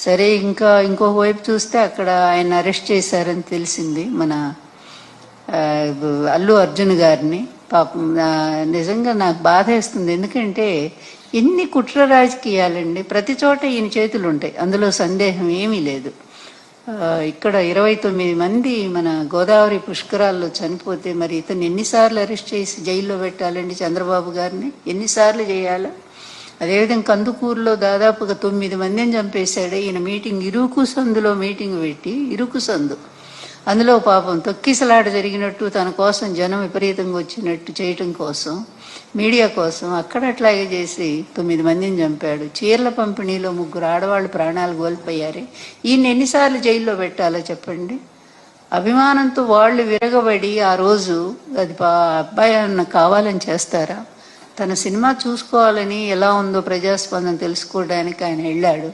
సరే ఇంకొక వైపు చూస్తే అక్కడ ఆయన అరెస్ట్ చేశారని తెలిసింది, మన అల్లు అర్జున్ గారిని. పాపం నిజంగా నాకు బాధ వేస్తుంది. ఎందుకంటే ఎన్ని కుట్ర రాజకీయాలండి, ప్రతి చోట ఈయన చేతులు ఉంటాయి, అందులో సందేహం ఏమీ లేదు. ఇక్కడ 29 మంది మన గోదావరి పుష్కరాల్లో చనిపోతే మరి ఇతను ఎన్నిసార్లు అరెస్ట్ చేసి జైల్లో పెట్టాలండి? చంద్రబాబు గారిని ఎన్నిసార్లు చేయాలా? అదేవిధంగా కందుకూరులో దాదాపుగా 9 మందిని చంపేశాడు ఈయన. ఇరుకు సందులో మీటింగ్ పెట్టి, ఇరుకు సందు, అందులో పాపం తొక్కిసలాట జరిగినట్టు, తన కోసం జనం విపరీతంగా వచ్చినట్టు చేయటం కోసం, మీడియా కోసం అక్కడ అట్లాగే చేసి 9 మందిని చంపాడు. చీరల పంపిణీలో 3 ఆడవాళ్ళు ప్రాణాలు కోల్పోయారే. ఈయన ఎన్నిసార్లు జైల్లో పెట్టాలో చెప్పండి? అభిమానంతో వాళ్ళు విరగబడి ఆ రోజు అది అబ్బాయి అన్న కావాలని చేస్తారా? తన సినిమా చూసుకోవాలని, ఎలా ఉందో ప్రజాస్పందన తెలుసుకోవడానికి ఆయన వెళ్ళాడు.